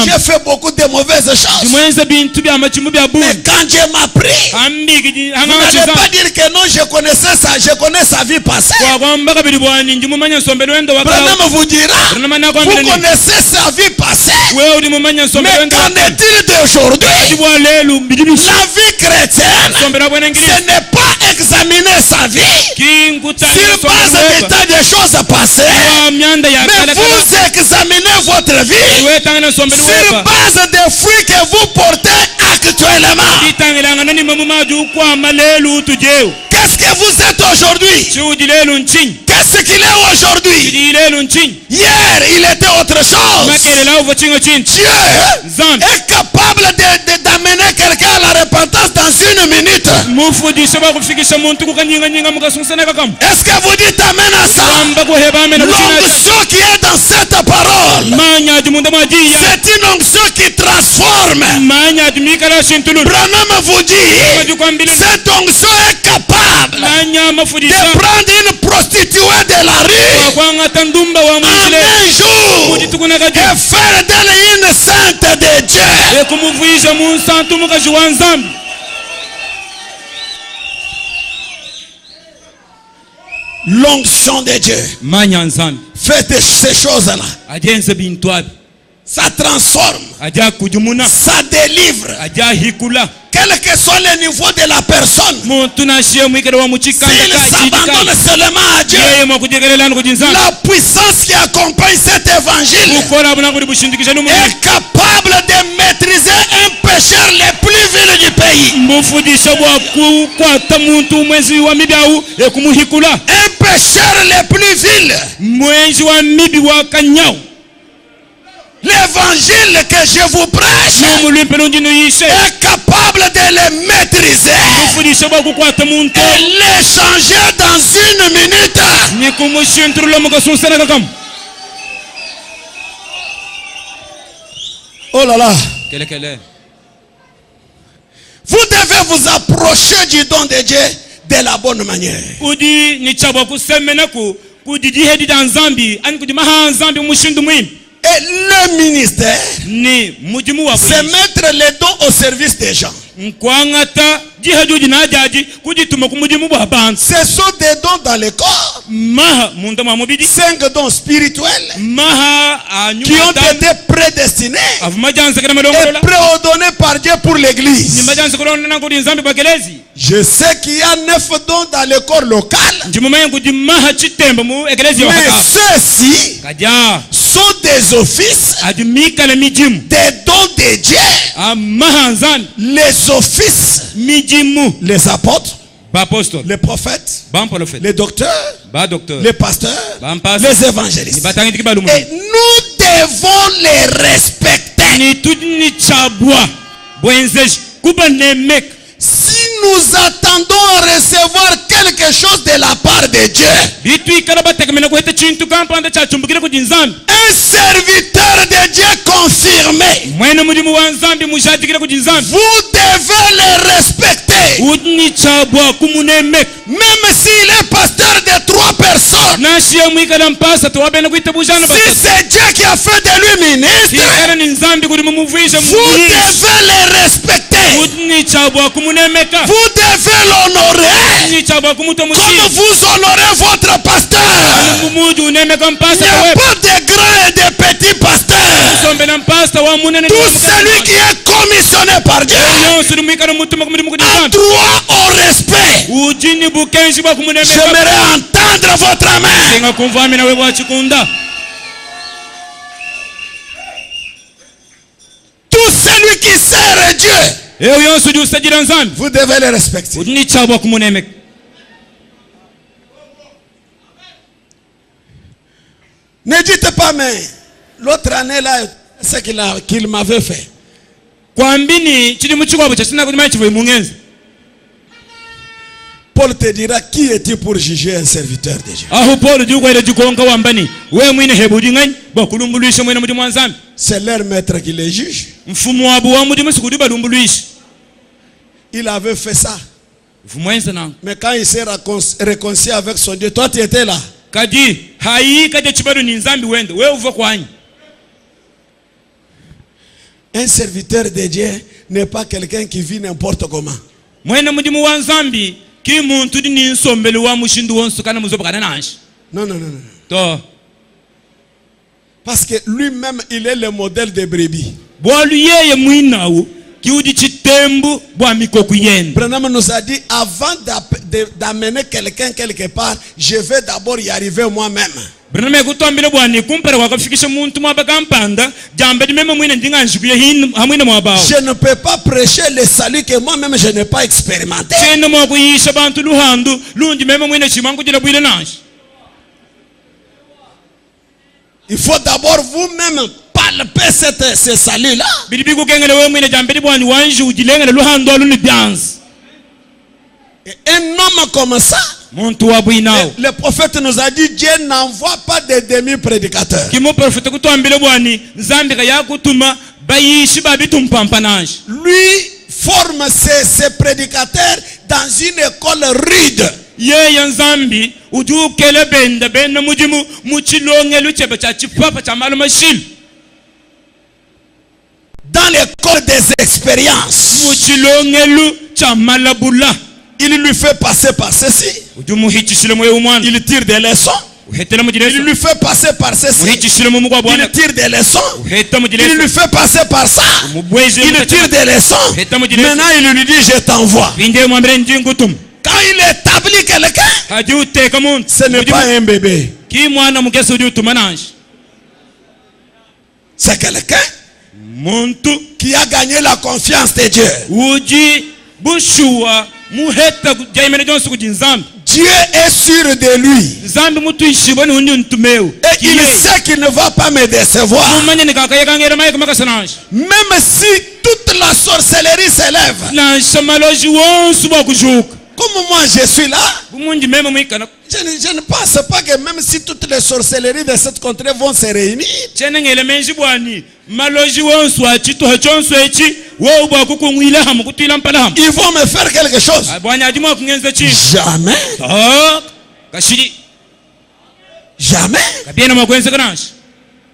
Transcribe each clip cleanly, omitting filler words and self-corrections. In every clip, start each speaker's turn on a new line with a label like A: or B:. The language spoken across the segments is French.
A: J'ai fait beaucoup de mauvaises choses. Mais quand Dieu m'a pris, vous n'allez pas dire que non, je connaissais ça, je connais sa vie passée. Branham vous dira, vous connaissez sa vie passée. Mais qu'en est-il d'aujourd'hui? La vie chrétienne, ce n'est pas examiner sa vie sur base d'état des choses passées, mais vous examinez votre vie sur base des fruits que vous portez actuellement. Qu'est-ce que vous êtes aujourd'hui? Qu'est-ce qu'il est aujourd'hui? Hier, il était autre chose. Dieu est capable d'amener quelqu'un à la repentance dans une minute. Est-ce que vous dites amen à ça? L'onction qui est dans cette parole, c'est une onction qui transforme. Branham vous dit, cette onction est capable de prendre une prostituée de la rue en un jour et faire d'elle une sainte de Dieu. L'onction de Dieu fait ces choses-là. Ça transforme, ça délivre, quel que soit le niveau de la personne. S'il s'abandonne seulement à Dieu, la puissance qui accompagne cet évangile est capable de maîtriser un pécheur le plus vil du pays. Un pécheur le plus vil. L'évangile que je vous prêche est capable de le maîtriser et l'échanger dans une minute. Oh là là. Vous devez vous approcher du don de Dieu de la bonne manière. Et le ministère, c'est mettre les dons au service des gens. Ce sont des dons dans le corps. 5 dons spirituels qui ont été prédestinés et préordonnés par Dieu pour l'église. Je sais qu'il y a 9 dons dans le corps local, mais ceux-ci sont des offices, des dons de Dieu. Les offices, les apôtres, les prophètes, les docteurs, les pasteurs, les évangélistes. Et nous devons les respecter. Si nous attendons à recevoir quelque chose de la part de Dieu, un serviteur de Dieu confirmé, vous devez le respecter. Même s'il est pasteur de 3 personnes, si c'est Dieu qui a fait de lui ministre, vous devez le respecter. Vous devez l'honorer comme vous honorez votre pasteur. Il n'y a pas de grands et de petits pasteurs. Tout celui qui est commissionné par Dieu a droit au respect. J'aimerais entendre votre amen. Tout celui qui sert Dieu, vous devez le respecter. Ne dites pas, mais l'autre année là, c'est qu'il m'avait fait. Paul te dira qui es-tu pour juger un serviteur de Dieu. C'est leur maître qui les juge. Il avait fait ça. Mais quand il s'est réconcilié avec son Dieu, toi tu étais là. Un serviteur de Dieu n'est pas quelqu'un qui vit n'importe comment. Non, non, non. Parce que lui-même, il est le modèle des brebis. Branham nous a dit, avant d'amener quelqu'un quelque part, je vais d'abord y arriver moi-même. Je ne peux pas prêcher le salut que moi-même je n'ai pas expérimenté. Il faut d'abord vous-même palper ce salut-là. Et un homme comme ça, le prophète nous a dit, Dieu n'envoie pas des demi-prédicateurs. Lui forme ses prédicateurs dans une école rude. Dans l'école des expériences, il lui fait passer par ceci. Il tire des leçons. Il lui fait passer par ceci. Il tire des leçons. Il lui fait passer par ça. Il tire des leçons. Maintenant il lui dit, je t'envoie. Quand il établit quelqu'un, ce n'est pas un bébé. C'est quelqu'un qui a gagné la confiance de Dieu. Dieu est sûr de lui. Et il sait qu'il ne va pas me décevoir. Même si toute la sorcellerie s'élève. Comme moi je suis là, je ne pense pas que même si toutes les sorcelleries de cette contrée vont se réunir, ils vont me faire quelque chose. Jamais. Jamais.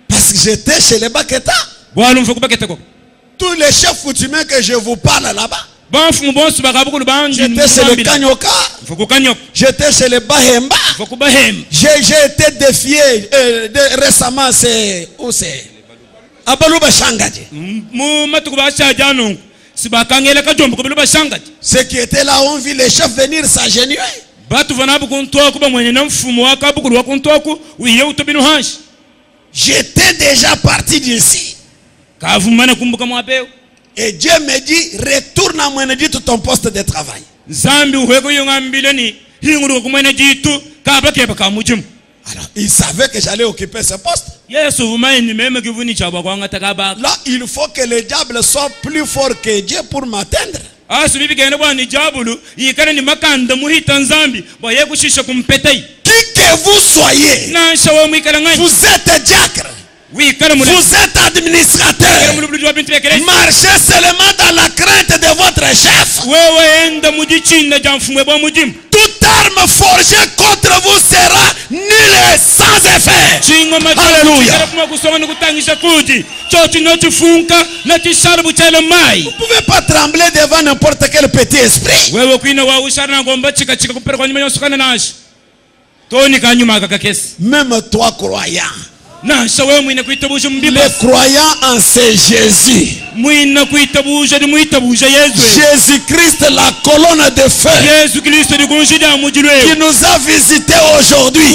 A: Parce que j'étais chez les Baketa. Tous les chefs coutumiers que je vous parle là-bas, j'étais chez le Kanyoka. J'étais chez le Bahemba. J'ai été défié récemment. Où c'est? Abaluba Shangaji. Ceux qui étaient là ont vu les chefs venir s'agenouiller. J'étais déjà parti d'ici. Et Dieu me dit, retourne à Mweneditu ton poste de travail. Alors, il savait que j'allais occuper ce poste. Là, il faut que le diable soit plus fort que Dieu pour m'atteindre. Qui que vous soyez, vous êtes diacre. Vous êtes administrateur. Marchez seulement dans la crainte de votre chef. Toute arme forgée contre vous sera nulle et sans effet. Alléluia. Vous ne pouvez pas trembler devant n'importe quel petit esprit. Même toi croyant, les croyants en c'est Jésus. Jésus-Christ, la colonne de feu, qui nous a visités aujourd'hui.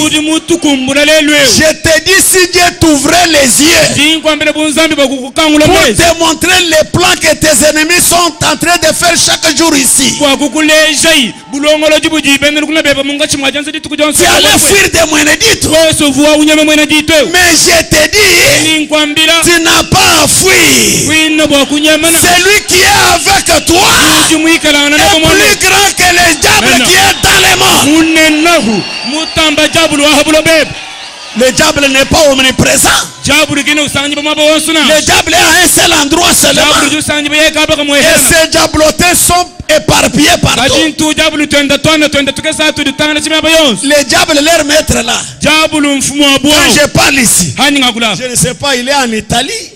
A: Je te dis, si Dieu t'ouvrait les yeux pour démontrer les plans que tes ennemis sont en train de faire chaque jour ici, tu allais fuir des Mweneditu. Mais je te dis, tu n'as pas à fuir. Celui qui est avec toi est plus grand que le diable qui est dans les morts. Le diable n'est pas omniprésent. Le diable est à un seul endroit seulement. Et ces diablotins sont éparpillés partout. Le diable, leur maître là. Quand je parle ici, je ne sais pas, il est en Italie,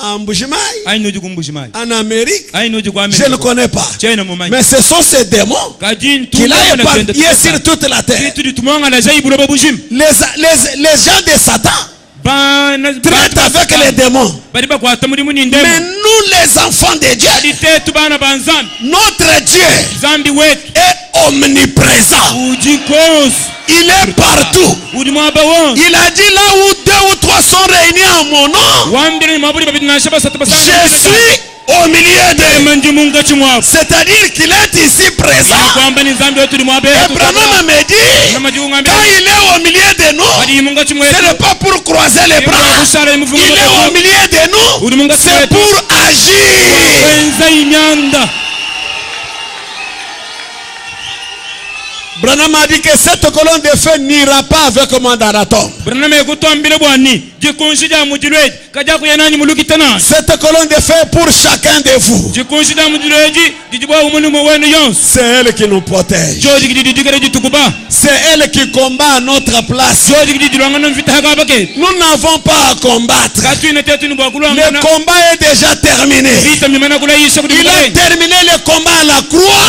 A: en Mbujimaï, en Amérique, je ne connais pas. Mais ce sont ces démons qu'il a épargnés sur toute la terre. Les gens de Satan traitent avec les démons. Mais nous, les enfants de Dieu, notre Dieu est omniprésent. Il est partout. Il a dit là où 2 ou 3 sont réunis en mon nom, je suis au milieu d'eux. C'est-à-dire qu'il est ici présent. Et Branham me dit, quand il est au milieu de nous, ce n'est pas pour croiser les bras. Il est au milieu de nous, c'est pour agir. Branham a dit que cette colonne de feu n'ira pas avec moi dans la tombe. Cette colonne de feu est pour chacun de vous. C'est elle qui nous protège. C'est elle qui combat à notre place. Nous n'avons pas à combattre. Le combat est déjà terminé. Il a terminé le combat à la croix.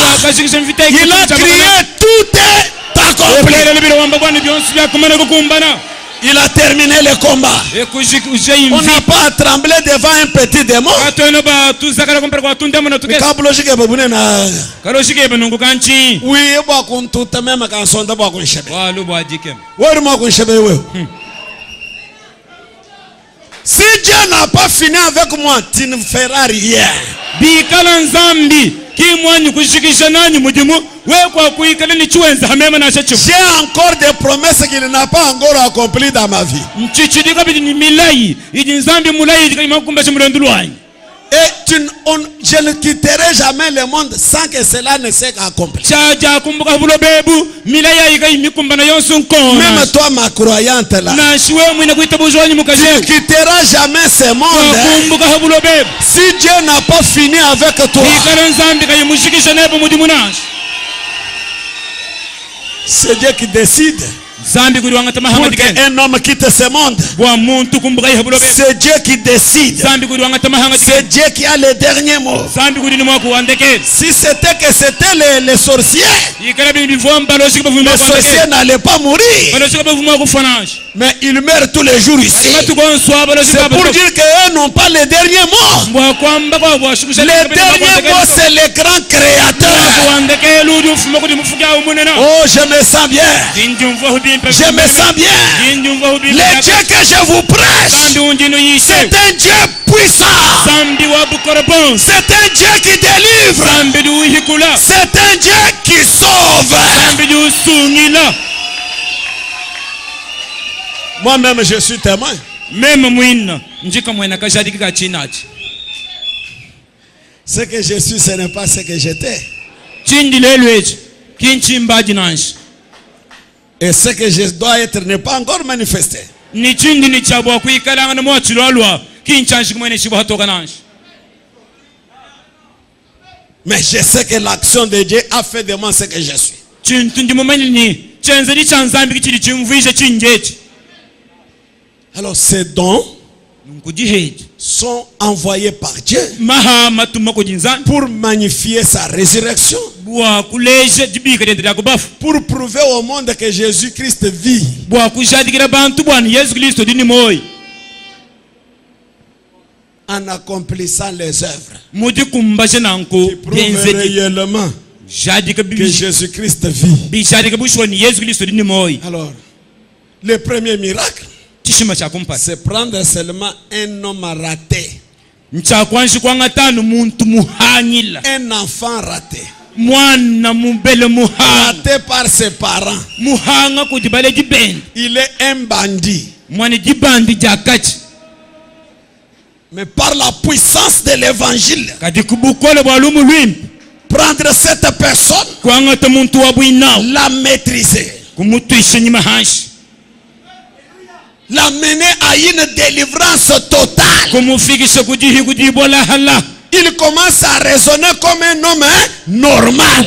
A: Il a crié, tout est accompli. Il a terminé le combat. On n'a pas à trembler devant un petit démon. Si Dieu n'a pas fini avec moi, tu ne feras rien. J'ai encore des promesses qu'il n'a pas encore accomplies dans ma vie. Et je ne quitterai jamais le monde sans que cela ne soit accompli. Même toi, ma croyante là, tu ne quitteras jamais ce monde si Dieu n'a pas fini avec toi. C'est Dieu qui décide. Pour qu'un homme quitte ce monde, c'est Dieu qui décide. C'est Dieu qui a le dernier mot. Si c'était que c'était les sorciers, les sorciers n'allaient pas mourir. Mais ils meurent tous les jours ici. C'est pour dire qu'eux n'ont pas le dernier mot. Le dernier mot, c'est le grand créateur. Oh, je me sens bien. Je me sens bien. Le Dieu que je vous prêche, c'est un Dieu puissant. C'est un Dieu qui délivre. C'est un Dieu qui sauve. Moi-même, je suis témoin. Ce que je suis, ce n'est pas ce que j'étais. Et ce que je dois être n'est pas encore manifesté. Mais je sais que l'action de Dieu a fait de moi ce que je suis. Alors ces dons sont envoyés par Dieu pour magnifier sa résurrection, pour prouver au monde que Jésus-Christ vit. En accomplissant les œuvres qui prouvent réellement que Jésus-Christ vit. Alors, le premier miracle, c'est prendre seulement un homme raté, un enfant raté, raté par ses parents. Il est un bandit. Mais par la puissance de l'évangile, prendre cette personne, la maîtriser, l'amener à une délivrance totale. Il commence à raisonner comme un homme normal.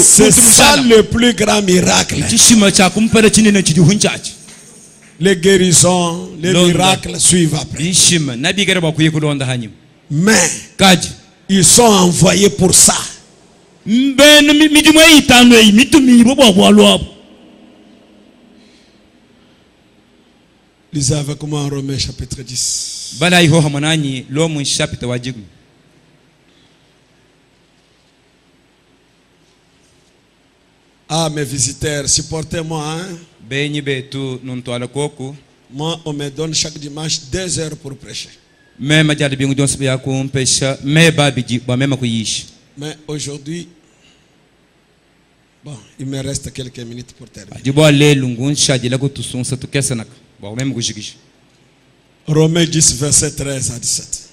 A: C'est ça le plus grand miracle. Les guérisons, les miracles suivent après. Mais ils sont envoyés pour ça. Lisez avec moi en Romains chapitre 10. Ah, mes visiteurs, supportez-moi. Hein? Moi, on me donne chaque dimanche 2 heures pour prêcher. Mais aujourd'hui, bon, il me reste quelques minutes pour terminer. Romains 10, verset 13 à 17.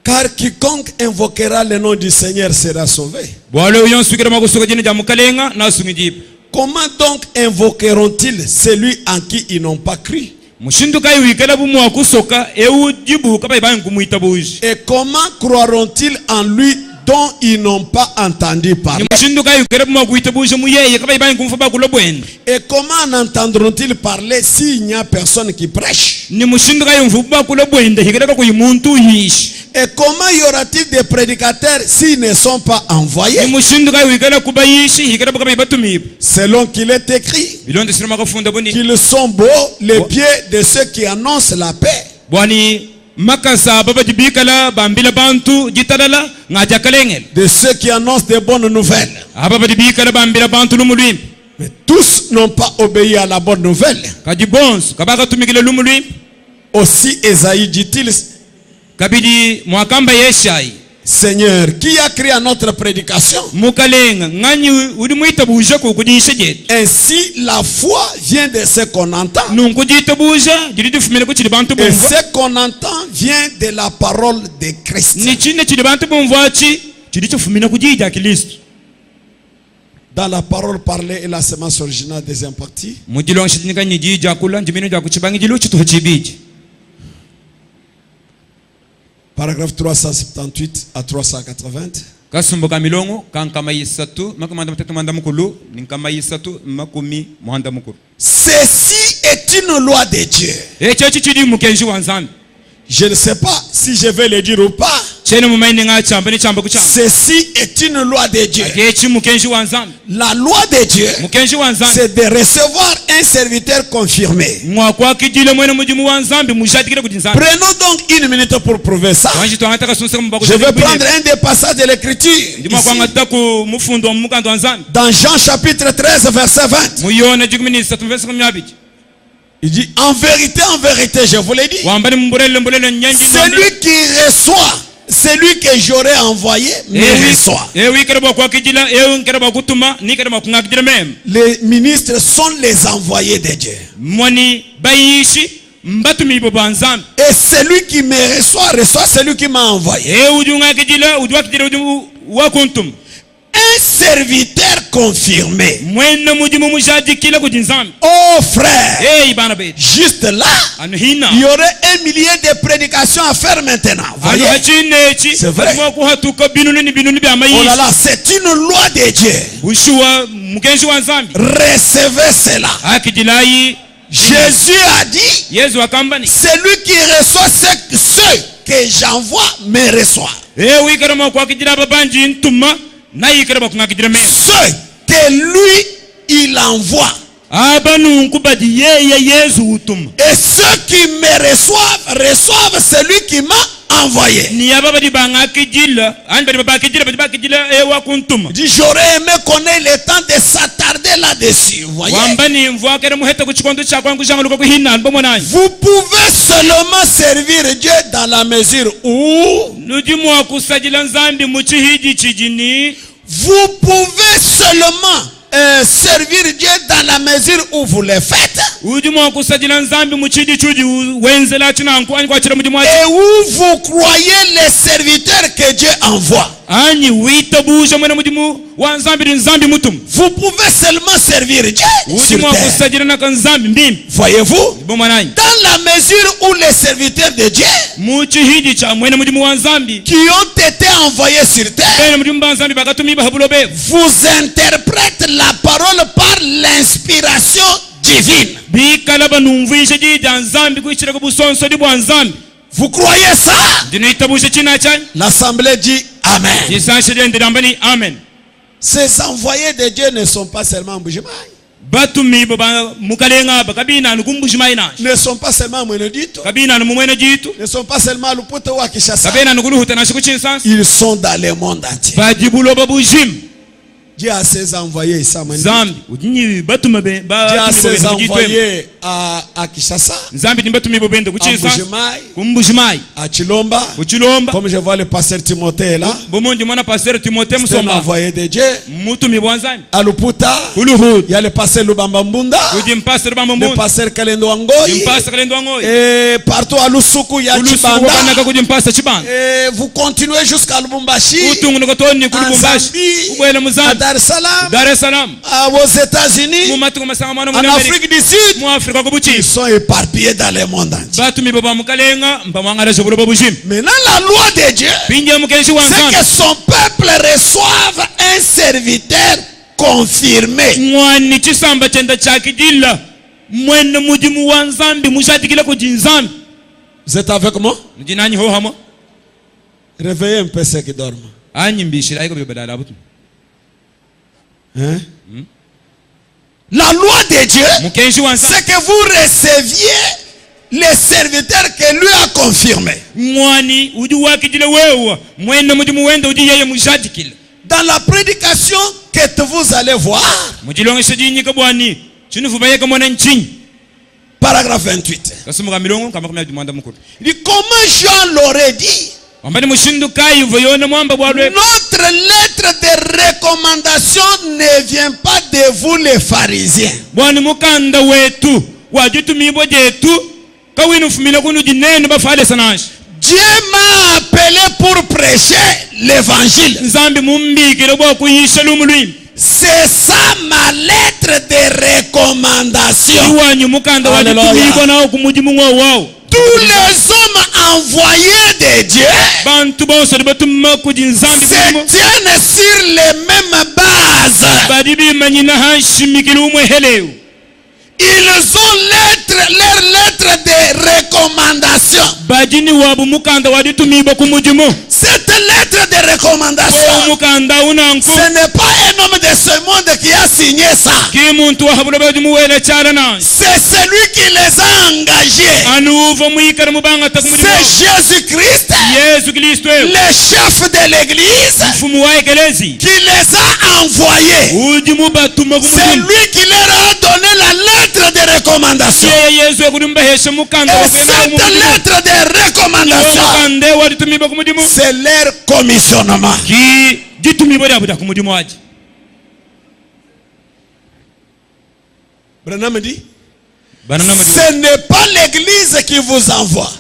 A: Car quiconque invoquera le nom du Seigneur sera sauvé. Comment donc invoqueront-ils celui en qui ils n'ont pas cru? Et comment croiront-ils en lui dont ils n'ont pas entendu parler? Et comment en entendront-ils parler s'il n'y a personne qui prêche? Et comment y aura-t-il des prédicateurs s'ils ne sont pas envoyés? Selon qu'il est écrit qu'ils sont beaux les pieds de ceux qui annoncent la paix. De ceux qui annoncent des bonnes nouvelles. Mais tous n'ont pas obéi à la bonne nouvelle. Aussi Esaïe dit-il: Seigneur, qui a créé à notre prédication? Ainsi la foi vient de ce qu'on entend. Et ce qu'on entend vient de la parole de Christ. Dans la parole parlée et la semence originale, deuxième partie. Paragraphe 378 à 380. Ceci est une loi de Dieu. Je ne sais pas si je vais le dire ou pas. Ceci est une loi de Dieu. La loi de Dieu, c'est de recevoir un serviteur confirmé. Prenons donc une minute pour prouver ça. Je vais prendre un des passages de l'écriture. Dans Jean chapitre 13 verset 20. Il dit: en vérité, je vous l'ai dit, celui qui reçoit, celui que j'aurais envoyé me reçoit. Les ministres sont les envoyés de Dieu. Et celui qui me reçoit celui qui m'a envoyé. Un serviteur confirmé. Oh frère, juste là, il y aurait 1 millier de prédications à faire maintenant. Voyez? C'est vrai. Oh là là, c'est une loi de Dieu. Recevez cela. Jésus a dit: celui qui reçoit ceux que j'envoie me reçoit. Ceux que lui il envoie. Et ceux qui me reçoivent celui qui m'a envoyé. J'aurais aimé connaître le temps de s'attarder là-dessus. Vous pouvez seulement servir Dieu dans la mesure où vous pouvez seulement servir Dieu dans la mesure où vous le faites. Et où vous croyez les serviteurs que Dieu envoie. Vous pouvez seulement servir Dieu sur terre. Voyez-vous, dans la mesure où les serviteurs de Dieu qui ont été envoyés sur terre vous interprètent la parole par l'inspiration divine. Vous croyez ça? L'assemblée dit Amen. Ces envoyés de Dieu ne sont pas seulement en Bujimaï. Ne sont pas seulement à Mwenedito. Ne sont pas seulement à Luputo ou à Kinshasa. Ils sont dans le monde entier. Dieu a ses envoyés ici. Dieu a ses envoyés à Kinshasa, à Mbujimaï, à Chilomba. Comme je vois le pasteur Timothée là, c'est un envoyé de Dieu. À Luputa, il y a le pasteur Lubamba Mbunda, le pasteur Kalendo Angoyi, et partout à Lusuku, il y a Chibanda. Et vous continuez jusqu'à Lubumbashi, à Zambie, à Dar es Salaam, aux États-Unis, en Afrique du Sud. Ils sont éparpillés dans le monde entier. Maintenant, la loi de Dieu, c'est que son peuple reçoive un serviteur confirmé. Vous êtes avec moi? Réveillez un peu ceux qui dorment. Hein? La loi de Dieu, c'est que vous receviez les serviteurs que lui a confirmés. Dans la prédication que vous allez voir, paragraphe 28. Il dit comment Jean l'aurait dit. Notre lettre de recommandation ne vient pas de vous les pharisiens. Dieu m'a appelé pour prêcher l'évangile. C'est ça ma lettre de recommandation. Alléluia. Tous les hommes envoyés de Dieu se tiennent sur les mêmes bases. Ils ont leur lettre de recommandation. Cette lettre de recommandation, ce n'est pas un homme de ce monde qui a signé ça. C'est celui qui les a engagés. C'est Jésus-Christ, le chef de l'église, qui les a envoyés. C'est lui qui leur a donné la lettre de recommandation. Et cette lettre de recommandation, c'est leur commissionnement. Branham dit, ce n'est pas l'église qui vous envoie.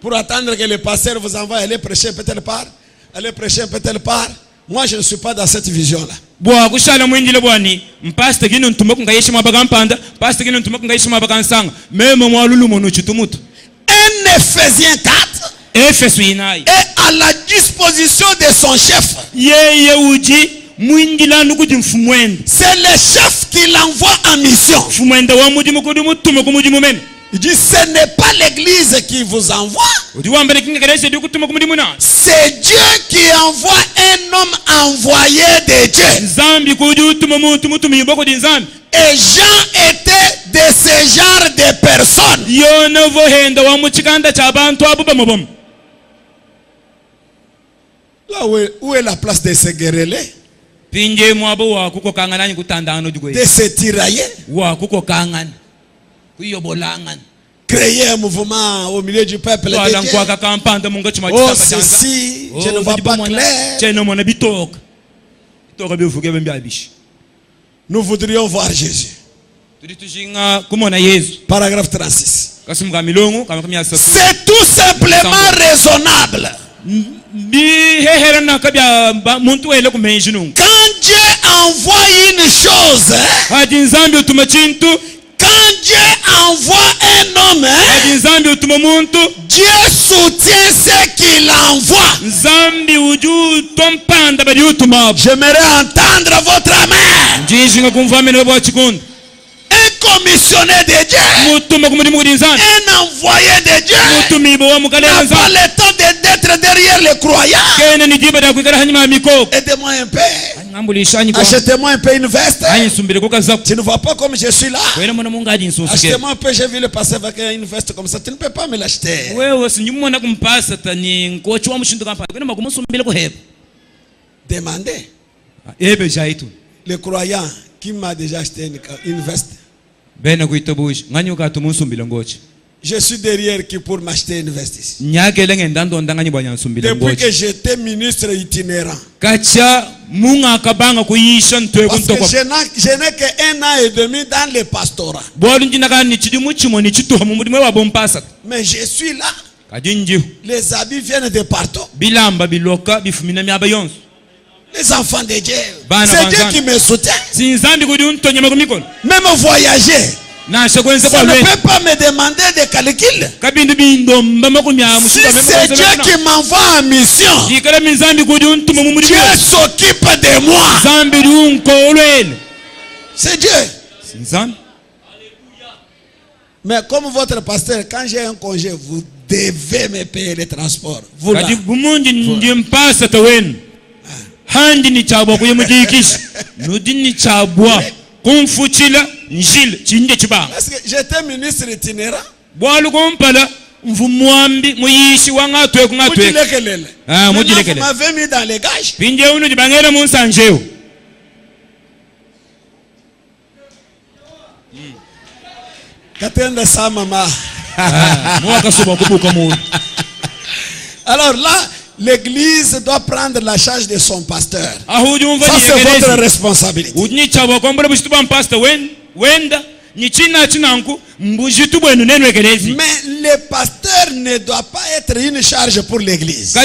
A: Pour attendre que le pasteur vous envoie, aller prêcher peut-être part, aller prêcher peut-être part. Moi, je ne suis pas dans cette vision-là. Un Éphésiens 4 est à la disposition de son chef. C'est le chef qui l'envoie en mission. Il dit, ce n'est pas l'église qui vous envoie. C'est Dieu qui envoie un homme envoyé de Dieu. Et Jean était de ce genre de personnes. Là où est la place de ces guerriers? De ces tirailleurs? Créer un mouvement au milieu du peuple de Dieu. Oh, ceci, je ne vois pas clair. Nous voudrions voir Jésus. Paragraphe 36. C'est tout simplement raisonnable Dieu envoie une chose, quand Dieu envoie un homme, Dieu soutient ce qu'il envoie. J'aimerais entendre votre amen. Un commissionnaire de Dieu, un envoyé de Dieu, n'a pas le temps d'être derrière les croyants. Aidez-moi un peu. Achetez-moi un peu une veste. Tu ne vois pas comme je suis là. Achetez-moi un peu, j'ai vu le passer avec une veste comme ça. Tu ne peux pas me l'acheter. Demandez. Le croyant qui m'a déjà acheté une veste. Je suis derrière qui pour m'acheter une veste ici. Depuis que j'étais ministre itinérant. Parce que je n'ai qu'un an et demi dans le pastorat. Mais je suis là. Les habits viennent de partout. Les enfants de Dieu. C'est Dieu qui me soutient. Même voyager. Ça ne peut pas me demander de calcul. Si c'est Dieu qui m'envoie en mission, Dieu s'occupe de moi. C'est Dieu. Mais comme votre pasteur, quand j'ai un congé, vous devez me payer les transports. Vous là. Parce que j'étais ministre itinérant. Maintenant, vous m'avez mis dans les gages. Alors là, l'église doit prendre la charge de son pasteur. Ça, c'est votre responsabilité. Mais le pasteur ne doit pas être une charge pour l'église.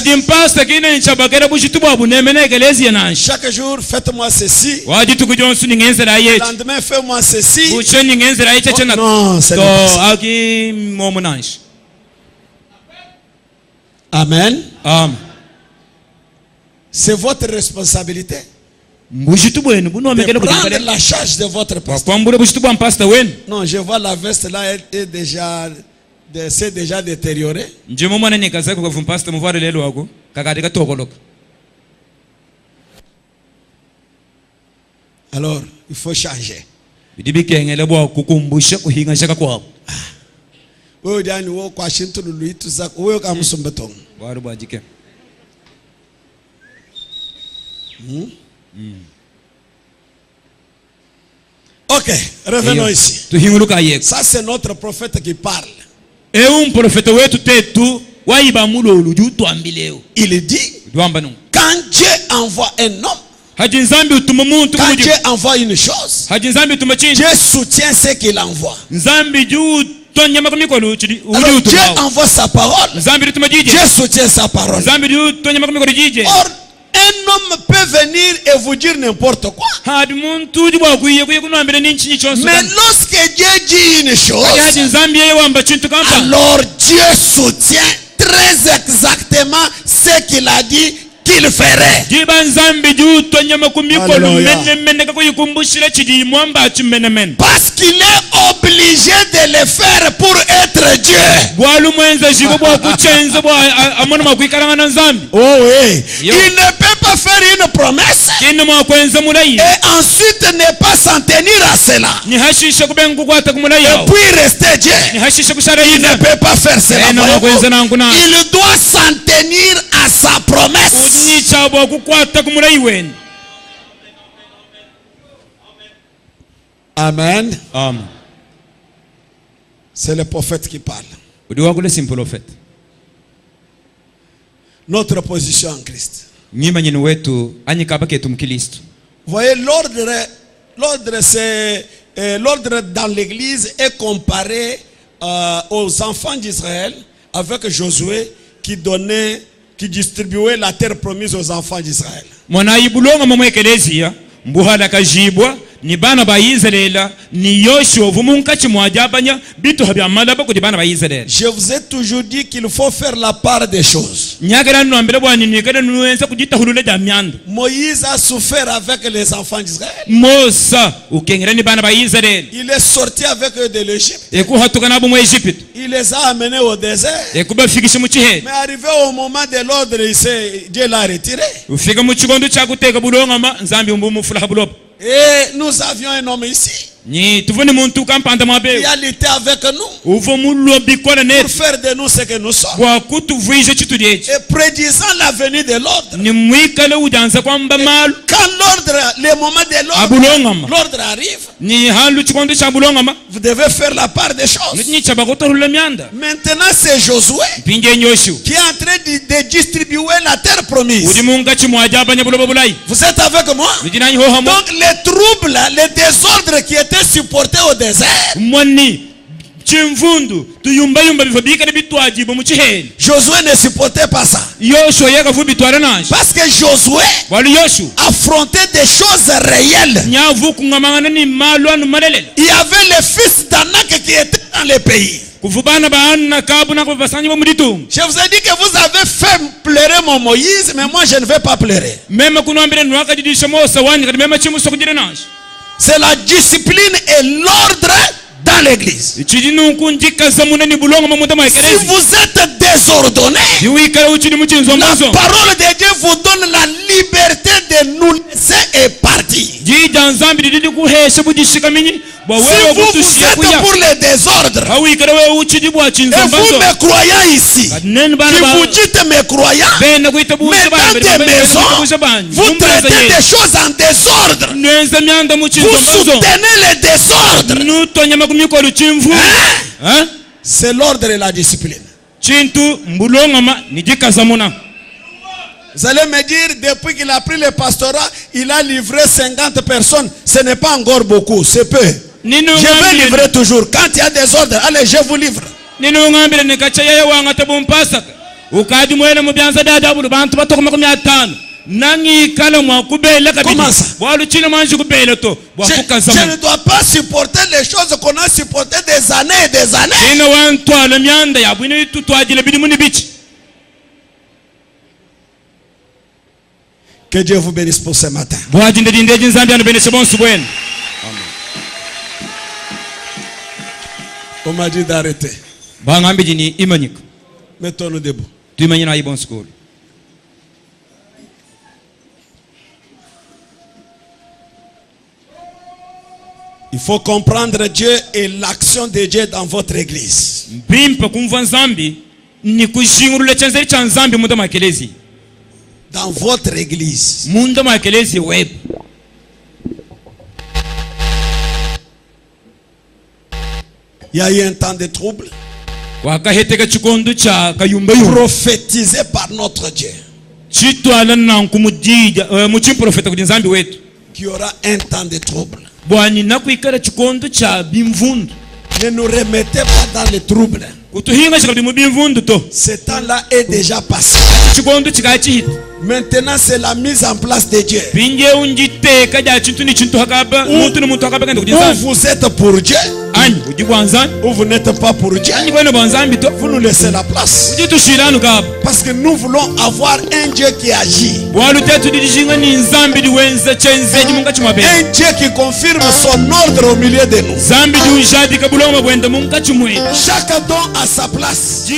A: Chaque jour, faites-moi ceci. Le lendemain, faites-moi ceci. Non, c'est pas ça. Amen. C'est votre responsabilité de prendre la charge de votre pasteur. Non, je vois la veste là, c'est déjà détérioré. Alors, il faut changer. Ok, revenons ici. Ça, c'est notre prophète qui parle. Il dit, quand Dieu envoie un homme, quand Dieu envoie une chose, Dieu soutient ce qu'il envoie. Alors Dieu envoie sa parole, Dieu soutient sa parole. Or, un homme peut venir et vous dire n'importe quoi. Mais lorsque Dieu dit une chose, alors Dieu soutient très exactement ce qu'il a dit qu'il ferait. Parce qu'il est obligé de le faire pour être Dieu. Oh oui. Il ne peut pas faire une promesse et ensuite ne pas s'en tenir à cela. Et puis rester Dieu. Il ne peut pas faire cela. Il doit s'en tenir à sa promesse. Amen. C'est le prophète qui parle. Notre position en Christ. Voyez, l'ordre dans l'église est comparé aux enfants d'Israël avec Josué qui donnait qui distribuait la terre promise aux enfants d'Israël.
B: Mwana ibulonga mu ekelezia mbuhala kajibwa ni bana ba Israela ni Yoshua vumunka chimwajabanya bitu habyamala bakudi bana ba Israela.
A: Je vous ai toujours dit qu'il faut faire la part des choses.
B: Nyagera nambele bwani nikere nuenza kujitahulule jamyanda.
A: Moïse a souffert avec les enfants d'Israël.
B: Mosa ukengera ni bana ba Israela.
A: Il est sorti avec eux de l'Égypte.
B: Ekuhatukana mu Egypte.
A: Il les a amenés au désert.
B: Ekubafikisha mu chihe.
A: Mais arrivé au moment de l'ordre, Dieu l'a retiré.
B: Ufika mu chigondo cha kuteka bulonga ma nzambi umbumu fulaha buloba.
A: Et nous avions un homme ici.
B: Ni tuvone muntu kampanda mabe.
A: Il a lutté avec nous.
B: Uvo mulobi kona net.
A: Pour faire de nous ce que nous sommes.
B: Kwa kutuvuisha chitudeje.
A: Et prédisant la venue de l'ordre.
B: Ni mwikale ujanza kwamba malu.
A: Quand l'ordre, le moment de l'ordre, l'ordre arrive.
B: Ni halu chikondo cha bulonga ma.
A: Vous devez faire la part des choses.
B: Ni chabagotorula myanda.
A: Maintenant c'est Josué
B: Pinge Nyoshu
A: qui est en train de distribuer la terre promise.
B: Udi munga chimwajabanya buloba bulai.
A: Vous êtes avec moi? Donc les troubles, les désordres qui étaient supportés au désert.
B: Mwani chimvundu tuyumba yumba bifabika de bitwajibo mu chiheli.
A: Josué ne supportait pas ça.
B: Yoshua yaka fu bitwara nanje.
A: Parce que Josué affrontait des choses réelles. Il y avait les fils d'Anak qui étaient dans le pays. Je vous ai dit que vous avez fait pleurer mon Moïse, mais moi je ne vais pas pleurer. C'est la discipline et l'ordre dans l'église. Si vous êtes désordonné, la parole de Dieu vous donne la liberté de nous laisser et partir. Si vous êtes pour les désordres, et vous me croyant ici, qui vous dites mes croyants, mais dans des maisons, vous traitez des choses en désordre. Vous soutenez les désordres. C'est l'ordre et la discipline. Vous allez me dire, depuis qu'il a pris le pastorat, il a livré 50 personnes. Ce n'est pas encore beaucoup, c'est peu. Je vais livrer toujours. Quand il y a des ordres, allez, je vous livre. Comment ça? Je ne dois pas supporter les choses qu'on a supportées des années et des années. Que Dieu vous bénisse pour ce matin. On m'a dit d'arrêter. Mettons-nous debout. Il faut comprendre Dieu et l'action de Dieu dans votre église. Dans votre église. Il y a eu un temps de trouble prophétisé par notre Dieu. Qu'il y aura un temps de trouble. Ne nous remettez pas dans les troubles. Ce temps-là est déjà passé. Maintenant c'est la mise en place de Dieu. Ou vous êtes pour Dieu, ou vous n'êtes pas pour Dieu. Vous nous laissez la place. Parce que nous voulons avoir un Dieu qui agit. Un Dieu qui confirme son ordre au milieu de nous. Chaque don a sa place.